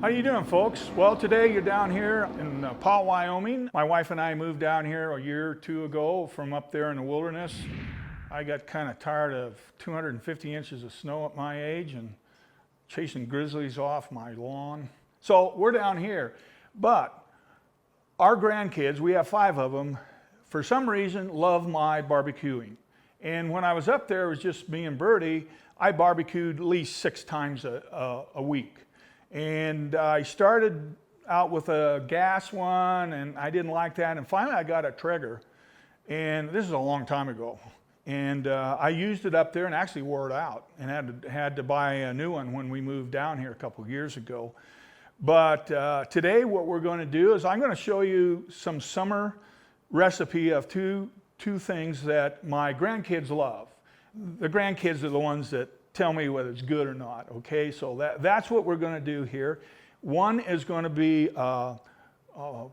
How you doing, folks? Well, today you're down here in Powell, Wyoming. My wife and I moved down here a year or two ago from up there in the wilderness. I got kind of tired of 250 inches of snow at my age and chasing grizzlies off my lawn. So we're down here. But our grandkids, we have 5 of them, for some reason love my barbecuing. And when I was up there, it was just me and Birdie. I barbecued at least 6 times a week. And I started out with a gas one, and I didn't like that. And finally, I got a Traeger, and this is a long time ago. And I used it up there and actually wore it out, and had to buy a new one when we moved down here a couple of years ago. But today, what we're going to do is I'm going to show you some summer recipe of two things that my grandkids love. The grandkids are the ones that tell me whether it's good or not, okay? So that's what we're going to do here. One is going to be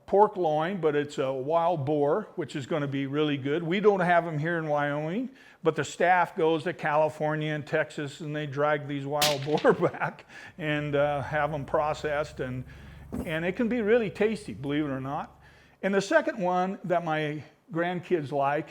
pork loin, but it's a wild boar, which is going to be really good. We don't have them here in Wyoming, but the staff goes to California and Texas, and they drag these wild boar back and have them processed, and it can be really tasty, believe it or not. And the second one that my grandkids like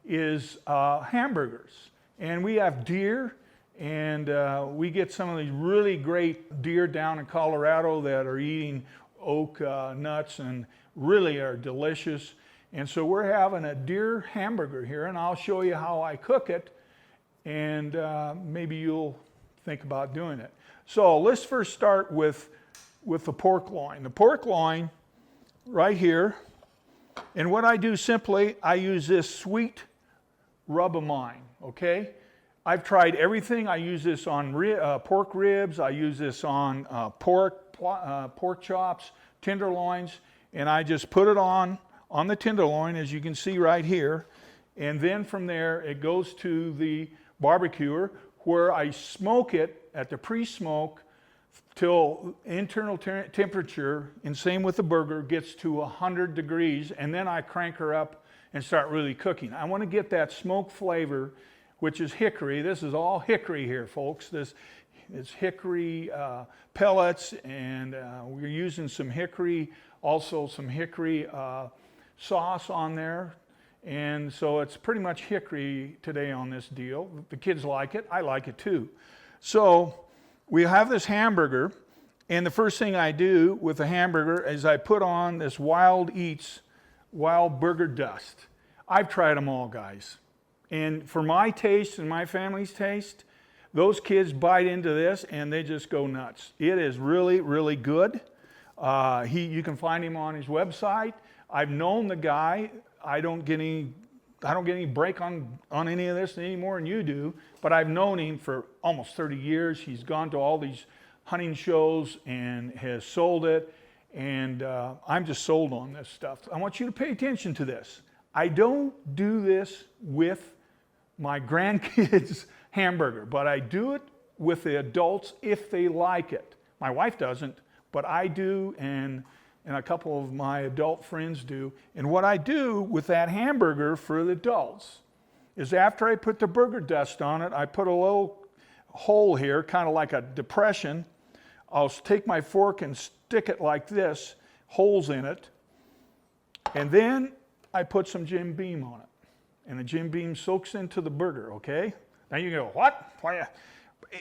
is hamburgers. And we have deer, and we get some of these really great deer down in Colorado that are eating oak nuts and really are delicious. And so we're having a deer hamburger here, and I'll show you how I cook it, and maybe you'll think about doing it. So let's first start with the pork loin. The pork loin right here, and what I do simply, I use this sweet rub of mine, okay? I've tried everything. I use this on pork ribs. I use this on pork chops, tenderloins, and I just put it on the tenderloin, as you can see right here. And then from there, it goes to the barbecuer, where I smoke it at the pre-smoke till internal temperature, and same with the burger, gets to 100 degrees, and then I crank her up and start really cooking. I want to get that smoke flavor, which is hickory. This is all hickory here, folks. This is hickory pellets, and we're using some hickory, also some hickory sauce on there. And so it's pretty much hickory today on this deal. The kids like it. I like it too. So we have this hamburger, and the first thing I do with the hamburger is I put on this Wild Eats wild burger dust. I've tried them all, guys. And for my taste and my family's taste, those kids bite into this and they just go nuts. It is really, really good. You can find him on his website. I've known the guy. I don't get any break on any of this any more than you do, but I've known him for almost 30 years. He's gone to all these hunting shows and has sold it, and I'm just sold on this stuff. I want you to pay attention to this. I don't do this with my grandkids' hamburger, but I do it with the adults if they like it. My wife doesn't, but I do, and a couple of my adult friends do. And what I do with that hamburger for the adults is after I put the burger dust on it, I put a little hole here, kind of like a depression. I'll take my fork and stick it like this, holes in it, and then I put some Jim Beam on it. And the Jim Beam soaks into the burger, okay? Now you go, what?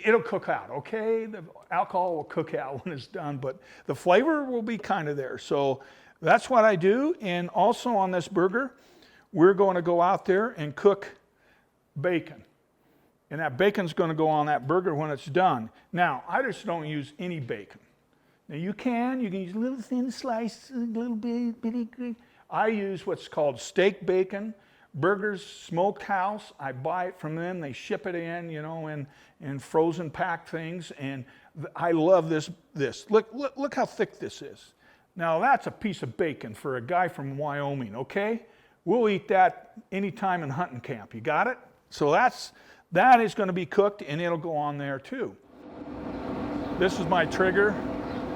It'll cook out, okay? The alcohol will cook out when it's done, but the flavor will be kind of there. So that's what I do. And also on this burger, we're going to go out there and cook bacon. And that bacon's going to go on that burger when it's done. Now, I just don't use any bacon. Now you can use a little thin slice, a little bitty. I use what's called steak bacon. Burgers Smoked House, I buy it from them. They ship it in, in frozen packed things, and I love this. Look how thick this is. Now that's a piece of bacon for a guy from Wyoming, okay? We'll eat that anytime in hunting camp. You got it? So that is going to be cooked, and it'll go on there too. This is my Traeger.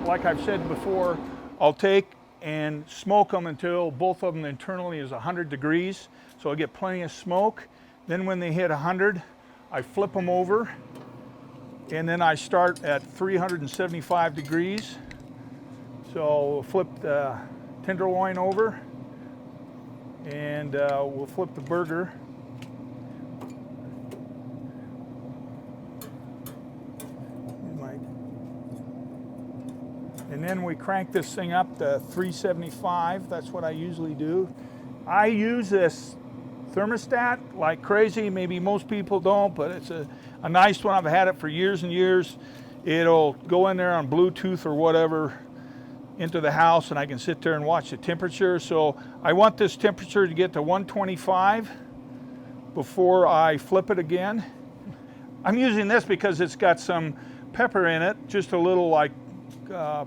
Like I've said before, I'll take and smoke them until both of them internally is 100 degrees. So I get plenty of smoke. Then when they hit 100, I flip them over, and then I start at 375 degrees, So we'll flip the tenderloin over, and we'll flip the burger. And then we crank this thing up to 375. That's what I usually do. I use this thermostat like crazy. Maybe most people don't, but it's a nice one. I've had it for years and years. It'll go in there on Bluetooth or whatever into the house, and I can sit there and watch the temperature. So I want this temperature to get to 125 before I flip it again. I'm using this because it's got some pepper in it, just a little like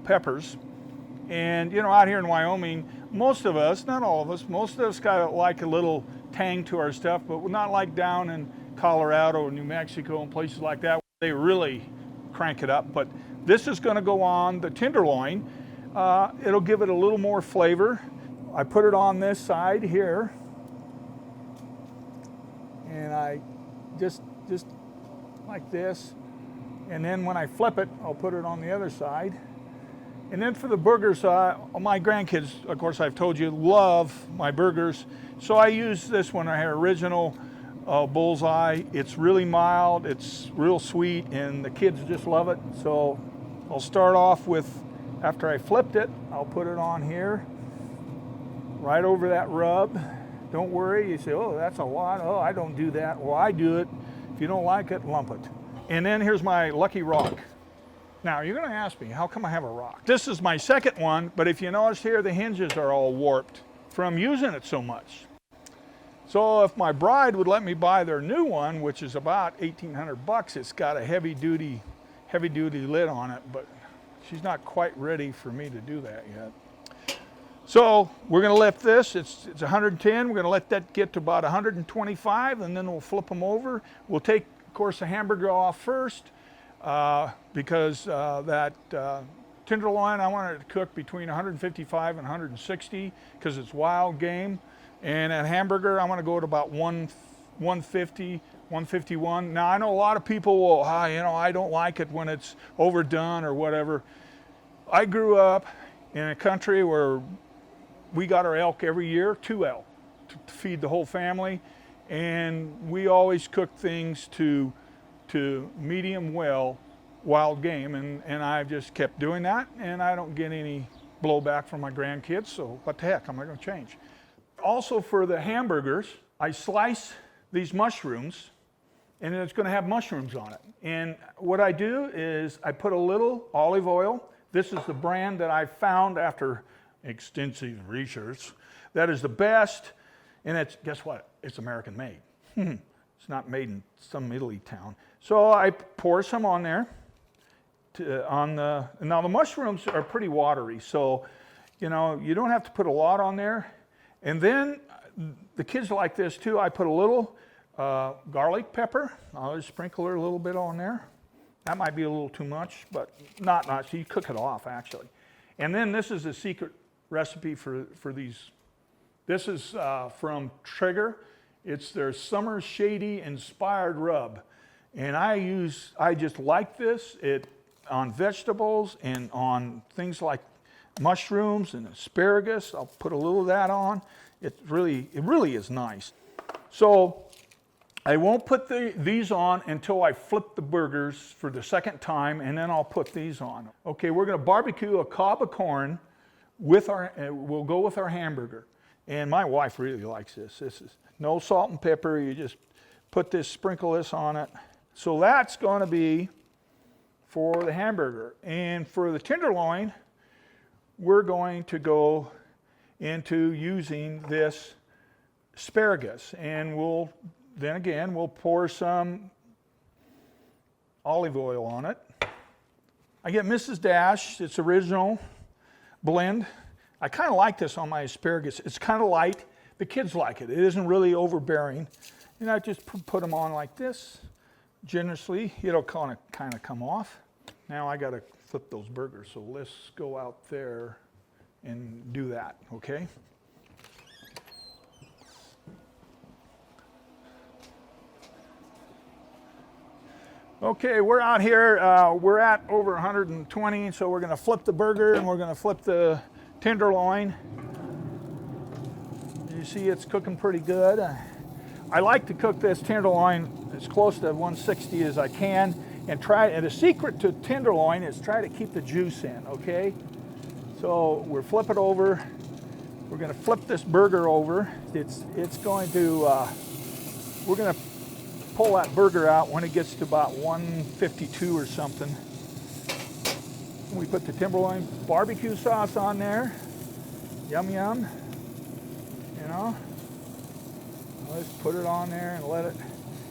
peppers. And you know, out here in Wyoming, most of us, not all of us, most of us got like a little tang to our stuff, but not like down in Colorado or New Mexico and places like that. They really crank it up. But this is going to go on the tenderloin. It'll give it a little more flavor. I put it on this side here, and I just like this. And then when I flip it, I'll put it on the other side. And then for the burgers, my grandkids, of course, I've told you, love my burgers. So I use this one right here, original Bullseye. It's really mild, it's real sweet, and the kids just love it. So I'll start off with, after I flipped it, I'll put it on here, right over that rub. Don't worry, you say, oh, that's a lot. Oh, I don't do that. Well, I do it. If you don't like it, lump it. And then here's my lucky rock. Now, you're going to ask me, how come I have a rock? This is my second one, but if you notice here, the hinges are all warped from using it so much. So if my bride would let me buy their new one, which is about $1,800, it's got a heavy-duty lid on it, but she's not quite ready for me to do that yet. So we're going to lift this. It's 110. We're going to let that get to about 125, and then we'll flip them over. We'll take, of course, the hamburger off first. Because that tenderloin, I want it to cook between 155 and 160 because it's wild game. And that hamburger, I want to go at about 150, 151. Now, I know a lot of people will, I don't like it when it's overdone or whatever. I grew up in a country where we got our elk every year, 2 elk, to feed the whole family. And we always cooked things to medium well wild game, and I've just kept doing that, and I don't get any blowback from my grandkids, so what the heck, I'm not going to change. Also for the hamburgers, I slice these mushrooms, and it's going to have mushrooms on it. And what I do is I put a little olive oil. This is the brand that I found after extensive research that is the best, and it's, guess what, it's American made. It's not made in some Italy town. So I pour some on there. Now the mushrooms are pretty watery, so you don't have to put a lot on there. And then the kids like this too. I put a little garlic pepper. I'll just sprinkle a little bit on there. That might be a little too much, but not much. You cook it off actually. And then this is a secret recipe for these. This is from Traeger. It's their summer shady inspired rub. And I just like this on vegetables and on things like mushrooms and asparagus. I'll put a little of that on. It really is nice. So I won't put these on until I flip the burgers for the second time, and then I'll put these on. Okay, we're going to barbecue a cob of corn with we'll go with our hamburger. And my wife really likes this. This is no salt and pepper. You just sprinkle this on it. So that's going to be for the hamburger. And for the tenderloin, we're going to go into using this asparagus. And we'll pour some olive oil on it. I get Mrs. Dash, it's original blend. I kind of like this on my asparagus. It's kind of light. The kids like it. It isn't really overbearing. And I just put them on like this. Generously, it'll kind of come off. Now I got to flip those burgers, so let's go out there and do that, okay? Okay, we're out here, we're at over 120, so we're gonna flip the burger and we're gonna flip the tenderloin. You see it's cooking pretty good. I like to cook this tenderloin as close to 160 as I can, and the secret to tenderloin is try to keep the juice in, okay? So we're flip it over. We're gonna flip this burger over. It's going to, we're gonna pull that burger out when it gets to about 152 or something. We put the tenderloin barbecue sauce on there. Yum, yum. You know, let's put it on there and let it.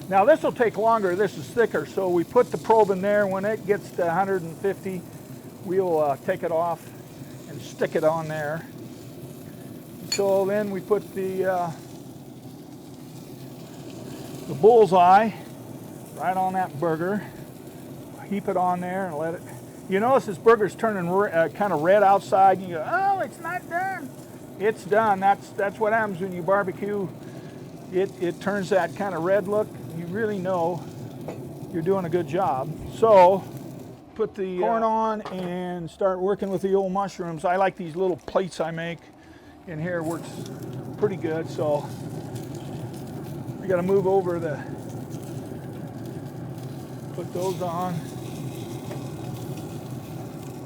Now this will take longer. This is thicker, so we put the probe in there. When it gets to 150, we'll take it off and stick it on there. So then we put the bullseye right on that burger. Heap it on there and let it. You notice this burger's turning kind of red outside. You go, oh, it's not done. It's done. That's what happens when you barbecue. It turns that kind of red look. You really know you're doing a good job. So put the corn on and start working with the old mushrooms. I like these little plates I make in here. Works pretty good. So we got to move over put those on.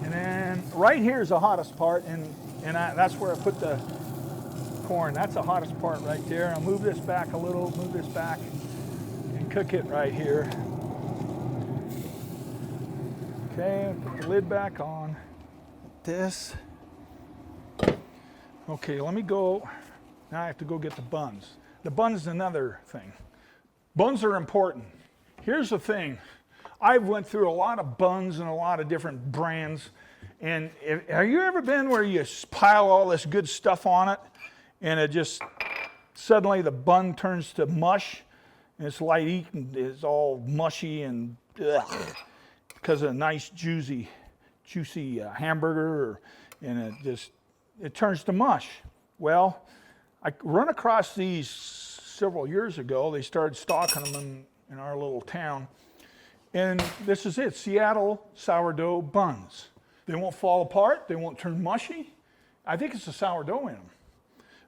And then right here is the hottest part, and that's where I put the corn. That's the hottest part right there. I'll move this back a little, move this back, and cook it right here. Okay, put the lid back on. This. Okay, let me go. Now I have to go get the buns. The buns is another thing. Buns are important. Here's the thing. I've went through a lot of buns and a lot of different brands. And have you ever been where you pile all this good stuff on it and it just suddenly the bun turns to mush and it's light eating, it's all mushy and because of a nice juicy hamburger, and it turns to mush. Well, I run across these several years ago. They started stocking them in our little town. And this is it, Seattle sourdough buns. They won't fall apart, they won't turn mushy. I think it's the sourdough in them.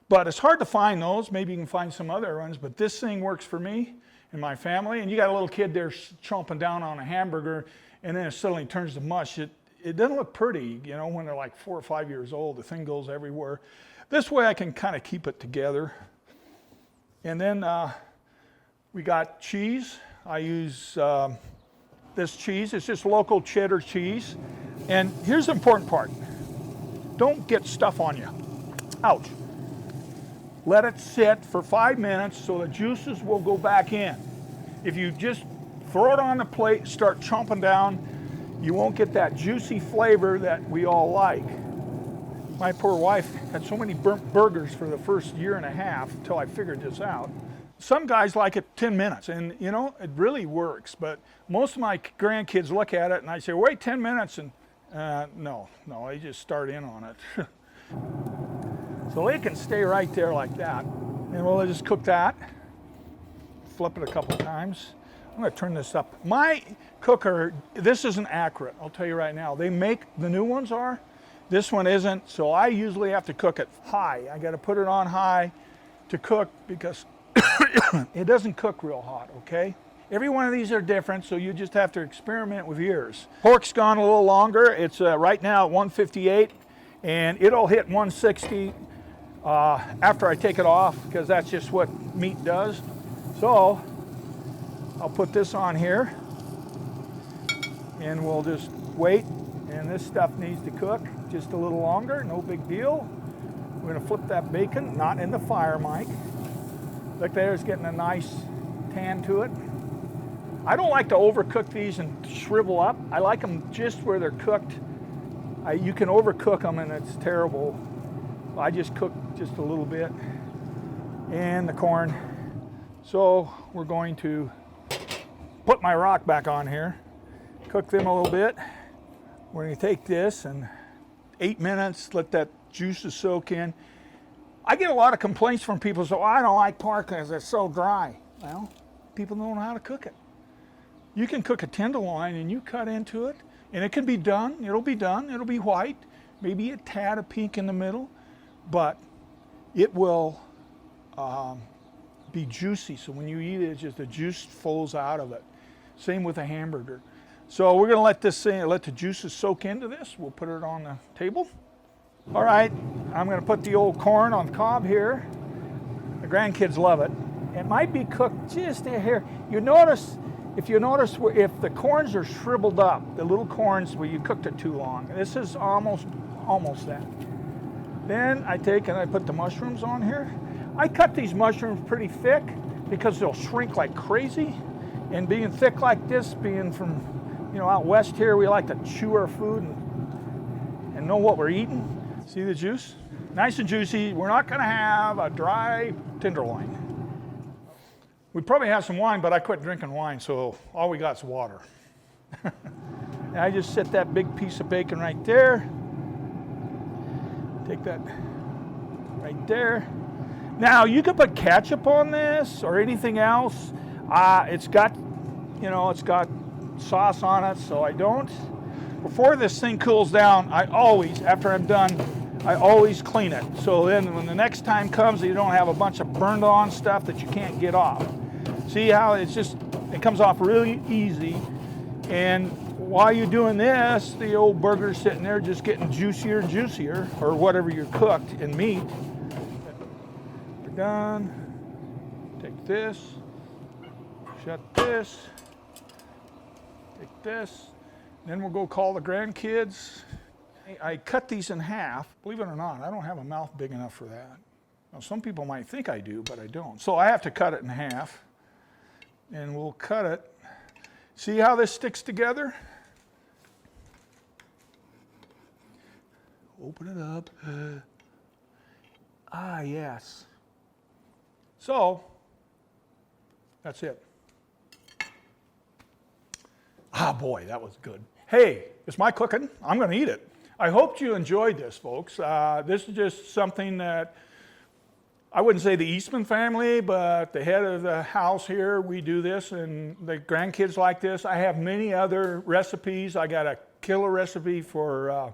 But it's hard to find those. Maybe you can find some other ones, but this thing works for me and my family. And you got a little kid there chomping down on a hamburger, and then it suddenly turns to mush. It doesn't look pretty, you know, when they're like 4 or 5 years old. The thing goes everywhere. This way I can kind of keep it together. And then we got cheese. I use this cheese. It's just local cheddar cheese. And here's the important part. Don't get stuff on you. Ouch. Let it sit for 5 minutes so the juices will go back in. If you just throw it on the plate, start chomping down, you won't get that juicy flavor that we all like. My poor wife had so many burnt burgers for the first year and a half until I figured this out. Some guys like it 10 minutes, and you know, it really works, but most of my grandkids look at it and I say, wait 10 minutes, and no, they just start in on it. So it can stay right there like that. And we'll just cook that. Flip it a couple times. I'm gonna turn this up. My cooker, this isn't accurate, I'll tell you right now. The new ones are, this one isn't, so I usually have to cook it high. I gotta put it on high to cook because it doesn't cook real hot, okay? Every one of these are different, so you just have to experiment with yours. Pork's gone a little longer. It's right now at 158, and it'll hit 160 after I take it off, because that's just what meat does. So I'll put this on here, and we'll just wait. And this stuff needs to cook just a little longer, no big deal. We're gonna flip that bacon, not in the fire, Mike. Look there, it's getting a nice tan to it. I don't like to overcook these and shrivel up. I like them just where they're cooked. You can overcook them and it's terrible. I just cook just a little bit. And the corn. So we're going to put my rock back on here, cook them a little bit. We're going to take this and 8 minutes, let that juices soak in. I get a lot of complaints from people, so I don't like pork because it's so dry. Well, people don't know how to cook it. You can cook a tenderloin and you cut into it, and it can be done. It'll be done. It'll be white, maybe a tad of pink in the middle, but it will be juicy. So when you eat it, it's just the juice flows out of it. Same with a hamburger. So we're going to let this thing, let the juices soak into this. We'll put it on the table. All right, I'm going to put the old corn on the cob here. The grandkids love it. It might be cooked just a hair. You notice, if the corns are shriveled up, the little corns where you cooked it too long. This is almost that. Then I take and I put the mushrooms on here. I cut these mushrooms pretty thick because they'll shrink like crazy. And being thick like this, being from, out west here, we like to chew our food and know what we're eating. See the juice? Nice and juicy. We're not going to have a dry tenderloin. We probably have some wine, but I quit drinking wine, so all we got is water. And I just set that big piece of bacon right there. Take that right there. Now, you could put ketchup on this or anything else. It's got sauce on it, so I don't. Before this thing cools down, after I'm done, I always clean it. So then when the next time comes, you don't have a bunch of burned on stuff that you can't get off. See how it comes off really easy. And while you're doing this, the old burger's sitting there just getting juicier and juicier, or whatever you're cooked in meat. We're done. Take this, shut this, take this. Then we'll go call the grandkids. I cut these in half. Believe it or not, I don't have a mouth big enough for that. Now, some people might think I do, but I don't. So I have to cut it in half. And we'll cut it. See how this sticks together? Open it up. Yes. So, that's it. Boy, that was good. Hey, it's my cooking. I'm going to eat it. I hope you enjoyed this, folks. This is just something that I wouldn't say the Eastman family, but the head of the house here, we do this, and the grandkids like this. I have many other recipes. I got a killer recipe for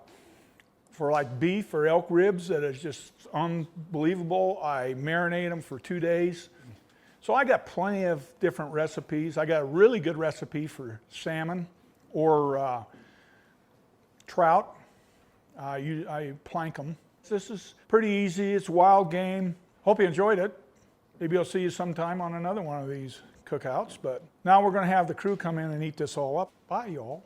like beef or elk ribs that is just unbelievable. I marinate them for 2 days. So I got plenty of different recipes. I got a really good recipe for salmon or trout. I plank them. This is pretty easy. It's wild game. Hope you enjoyed it. Maybe I'll see you sometime on another one of these cookouts. But now we're going to have the crew come in and eat this all up. Bye, y'all.